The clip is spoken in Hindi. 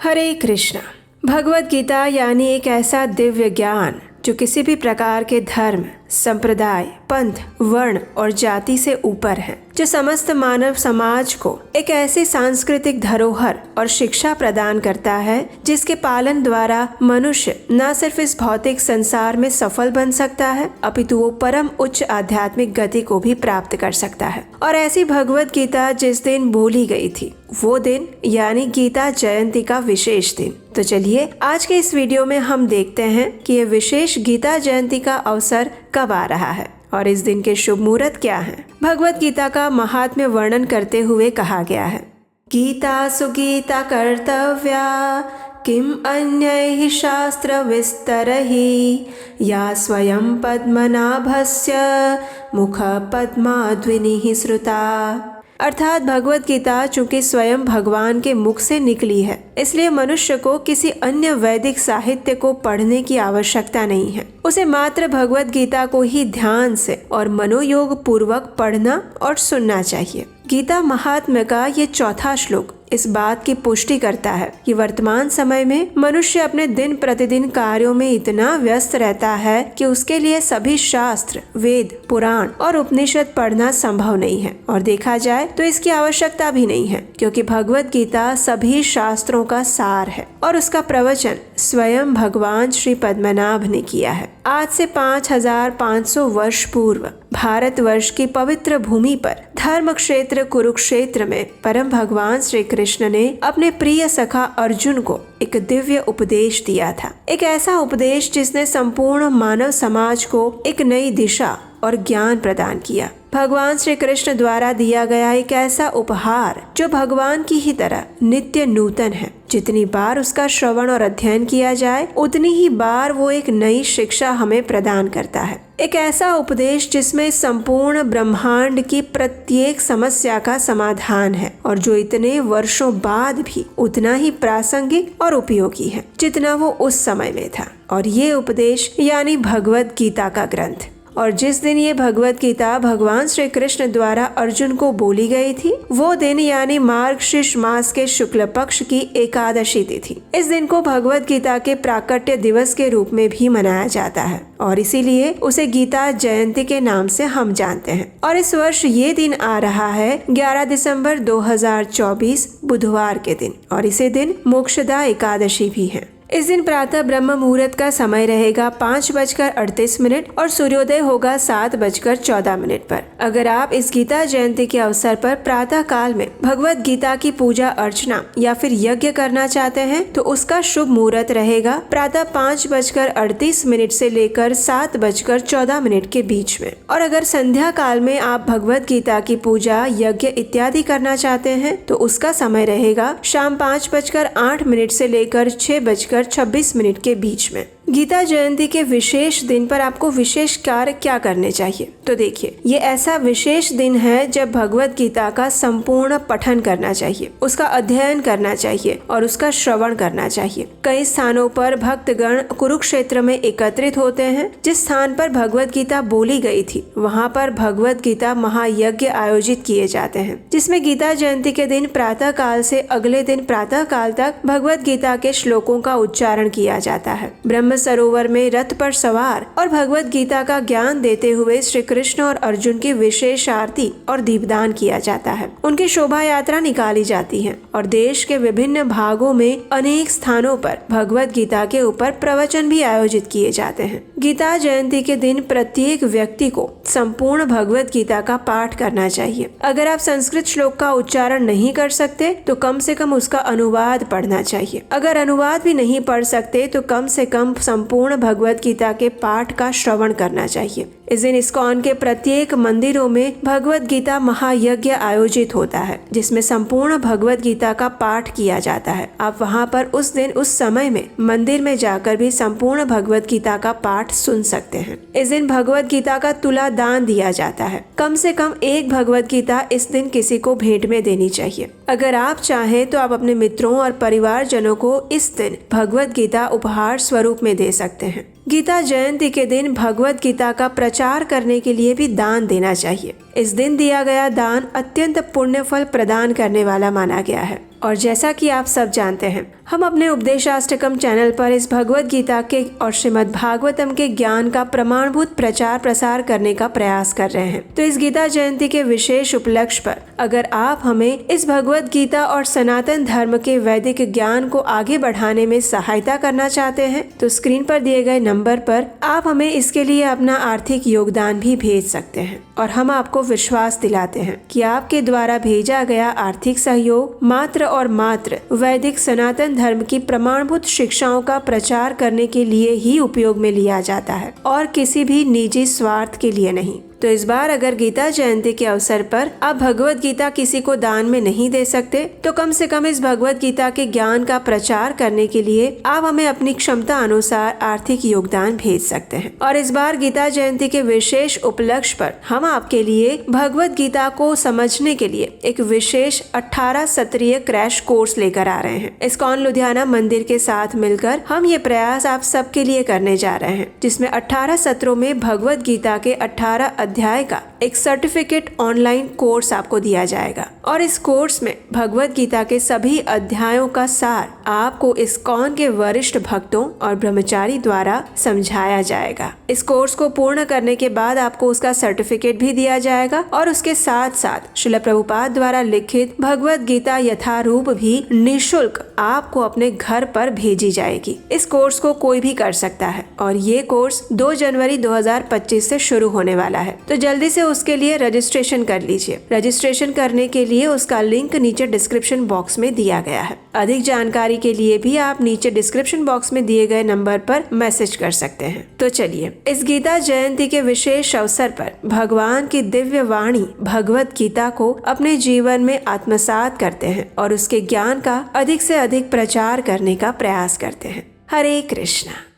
हरे कृष्णा। भगवत गीता यानी एक ऐसा दिव्य ज्ञान जो किसी भी प्रकार के धर्म, संप्रदाय, पंथ, वर्ण और जाति से ऊपर है, जो समस्त मानव समाज को एक ऐसी सांस्कृतिक धरोहर और शिक्षा प्रदान करता है जिसके पालन द्वारा मनुष्य न सिर्फ इस भौतिक संसार में सफल बन सकता है अपितु वो परम उच्च आध्यात्मिक गति को भी प्राप्त कर सकता है। और ऐसी भगवत गीता जिस दिन बोली गई थी वो दिन यानी गीता जयंती का विशेष दिन। तो चलिए आज के इस वीडियो में हम देखते हैं कि यह विशेष गीता जयंती का अवसर कब आ रहा है और इस दिन के शुभ मुहूर्त क्या हैं। भगवत गीता का महात्म्य वर्णन करते हुए कहा गया है, गीता सुगीता कर्तव्या किम अन्यैः शास्त्र विस्तरहि या स्वयं पद्मनाभस्य मुख पद्माद्विनिः श्रुता। अर्थात भगवत गीता चूंकि स्वयं भगवान के मुख से निकली है, इसलिए मनुष्य को किसी अन्य वैदिक साहित्य को पढ़ने की आवश्यकता नहीं है। उसे मात्र भगवत गीता को ही ध्यान से और मनोयोग पूर्वक पढ़ना और सुनना चाहिए। गीता महात्म्य का ये चौथा श्लोक इस बात की पुष्टि करता है कि वर्तमान समय में मनुष्य अपने दिन प्रतिदिन कार्यों में इतना व्यस्त रहता है कि उसके लिए सभी शास्त्र, वेद, पुराण और उपनिषद पढ़ना संभव नहीं है और देखा जाए तो इसकी आवश्यकता भी नहीं है, क्योंकि भगवत गीता सभी शास्त्रों का सार है और उसका प्रवचन स्वयं भगवान श्री पद्मनाभ ने किया है। आज से 5500 वर्ष पूर्व भारतवर्ष की पवित्र भूमि पर धर्म क्षेत्र कुरुक्षेत्र में परम भगवान श्री कृष्ण ने अपने प्रिय सखा अर्जुन को एक दिव्य उपदेश दिया था। एक ऐसा उपदेश जिसने संपूर्ण मानव समाज को एक नई दिशा और ज्ञान प्रदान किया। भगवान श्री कृष्ण द्वारा दिया गया एक ऐसा उपहार जो भगवान की ही तरह नित्य नूतन है। जितनी बार उसका श्रवण और अध्ययन किया जाए उतनी ही बार वो एक नई शिक्षा हमें प्रदान करता है। एक ऐसा उपदेश जिसमें संपूर्ण ब्रह्मांड की प्रत्येक समस्या का समाधान है और जो इतने वर्षों बाद भी उतना ही प्रासंगिक और उपयोगी है जितना वो उस समय में था। और ये उपदेश यानी भगवत गीता का ग्रंथ। और जिस दिन ये भगवत गीता भगवान श्री कृष्ण द्वारा अर्जुन को बोली गई थी वो दिन यानी मार्गशीर्ष मास के शुक्ल पक्ष की एकादशी तिथि। इस दिन को भगवत गीता के प्राकट्य दिवस के रूप में भी मनाया जाता है और इसीलिए उसे गीता जयंती के नाम से हम जानते हैं। और इस वर्ष ये दिन आ रहा है 11 दिसंबर 2024 बुधवार के दिन और इसी दिन मोक्षदा एकादशी भी है। इस दिन प्रातः ब्रह्म मुहूर्त का समय रहेगा 5:38 और सूर्योदय होगा 7:14 पर। अगर आप इस गीता जयंती के अवसर पर प्रातः काल में भगवत गीता की पूजा अर्चना या फिर यज्ञ करना चाहते हैं तो उसका शुभ मुहूर्त रहेगा प्रातः 5:38 से लेकर 7:14 के बीच में। और अगर संध्या काल में आप भगवत गीता की पूजा, यज्ञ इत्यादि करना चाहते हैं तो उसका समय रहेगा शाम 5:08 से लेकर 6:26 के बीच में। गीता जयंती के विशेष दिन पर आपको विशेष कार्य क्या करने चाहिए? तो देखिए, ये ऐसा विशेष दिन है जब भगवत गीता का संपूर्ण पठन करना चाहिए, उसका अध्ययन करना चाहिए और उसका श्रवण करना चाहिए। कई स्थानों पर भक्तगण कुरुक्षेत्र में एकत्रित होते हैं। जिस स्थान पर भगवत गीता बोली गई थी वहाँ पर भगवत गीता महायज्ञ आयोजित किए जाते हैं, जिसमें गीता जयंती के दिन प्रातः काल से अगले दिन प्रातः काल तक भगवत गीता के श्लोकों का उच्चारण किया जाता है। ब्रह्म सरोवर में रथ पर सवार और भगवत गीता का ज्ञान देते हुए श्री कृष्ण और अर्जुन की विशेष आरती और दीपदान किया जाता है। उनकी शोभा यात्रा निकाली जाती है और देश के विभिन्न भागों में अनेक स्थानों पर भगवत गीता के ऊपर प्रवचन भी आयोजित किए जाते हैं। गीता जयंती के दिन प्रत्येक व्यक्ति को संपूर्ण भगवत गीता का पाठ करना चाहिए। अगर आप संस्कृत श्लोक का उच्चारण नहीं कर सकते तो कम से कम उसका अनुवाद पढ़ना चाहिए। अगर अनुवाद भी नहीं पढ़ सकते तो कम से कम संपूर्ण भगवत गीता के पाठ का श्रवण करना चाहिए। इस दिन इस्कॉन के प्रत्येक मंदिरों में भगवत गीता महायज्ञ आयोजित होता है, जिसमें संपूर्ण भगवत गीता का पाठ किया जाता है। आप वहां पर उस दिन उस समय में मंदिर में जाकर भी संपूर्ण भगवत गीता का पाठ सुन सकते हैं। इस दिन भगवत गीता का तुला दान दिया जाता है। कम से कम एक भगवत गीता इस दिन किसी को भेंट में देनी चाहिए। अगर आप चाहें तो आप अपने मित्रों और परिवारजनों को इस दिन भगवत गीता उपहार स्वरूप में दे सकते हैं। गीता जयंती के दिन भगवत गीता का प्रचार करने के लिए भी दान देना चाहिए। इस दिन दिया गया दान अत्यंत पुण्य फल प्रदान करने वाला माना गया है और जैसा कि आप सब जानते हैं, हम अपने उपदेशाष्टकम चैनल पर इस भगवत गीता के और श्रीमद् भागवतम के ज्ञान का प्रमाणभूत प्रचार प्रसार करने का प्रयास कर रहे हैं। तो इस गीता जयंती के विशेष उपलक्ष्य पर अगर आप हमें इस भगवत गीता और सनातन धर्म के वैदिक ज्ञान को आगे बढ़ाने में सहायता करना चाहते हैं तो स्क्रीन पर दिए गए नंबर पर आप हमें इसके लिए अपना आर्थिक योगदान भी भेज सकते हैं। और हम आपको विश्वास दिलाते हैं कि आपके द्वारा भेजा गया आर्थिक सहयोग मात्र और मात्र वैदिक सनातन धर्म की प्रमाणभूत शिक्षाओं का प्रचार करने के लिए ही उपयोग में लिया जाता है और किसी भी निजी स्वार्थ के लिए नहीं। तो इस बार अगर गीता जयंती के अवसर पर आप भगवत गीता किसी को दान में नहीं दे सकते तो कम से कम इस भगवत गीता के ज्ञान का प्रचार करने के लिए आप हमें अपनी क्षमता अनुसार आर्थिक योगदान भेज सकते हैं। और इस बार गीता जयंती के विशेष उपलक्ष्य पर हम आपके लिए भगवत गीता को समझने के लिए एक विशेष 18 सत्रीय क्रैश कोर्स लेकर आ रहे हैं। इस्कॉन लुधियाना मंदिर के साथ मिलकर हम ये प्रयास आप सबके लिए करने जा रहे हैं, जिसमें 18 सत्रों में भगवत गीता के 18 अध्याय का एक सर्टिफिकेट ऑनलाइन कोर्स आपको दिया जाएगा। और इस कोर्स में भगवत गीता के सभी अध्यायों का सार आपको इस्कॉन के वरिष्ठ भक्तों और ब्रह्मचारी द्वारा समझाया जाएगा। इस कोर्स को पूर्ण करने के बाद आपको उसका सर्टिफिकेट भी दिया जाएगा और उसके साथ साथ श्रील प्रभुपाद द्वारा लिखित भगवत गीता यथारूप भी निःशुल्क आपको अपने घर पर भेजी जाएगी। इस कोर्स को कोई भी कर सकता है और ये कोर्स 2 जनवरी 2025 से शुरू होने वाला है। तो जल्दी से उसके लिए रजिस्ट्रेशन कर लीजिए। रजिस्ट्रेशन करने के लिए उसका लिंक नीचे डिस्क्रिप्शन बॉक्स में दिया गया है। अधिक जानकारी के लिए भी आप नीचे डिस्क्रिप्शन बॉक्स में दिए गए नंबर पर मैसेज कर सकते हैं। तो चलिए इस गीता जयंती के विशेष अवसर पर भगवान की दिव्य वाणी भगवत गीता को अपने जीवन में आत्मसात करते हैं और उसके ज्ञान का अधिक से अधिक प्रचार करने का प्रयास करते हैं। हरे कृष्णा।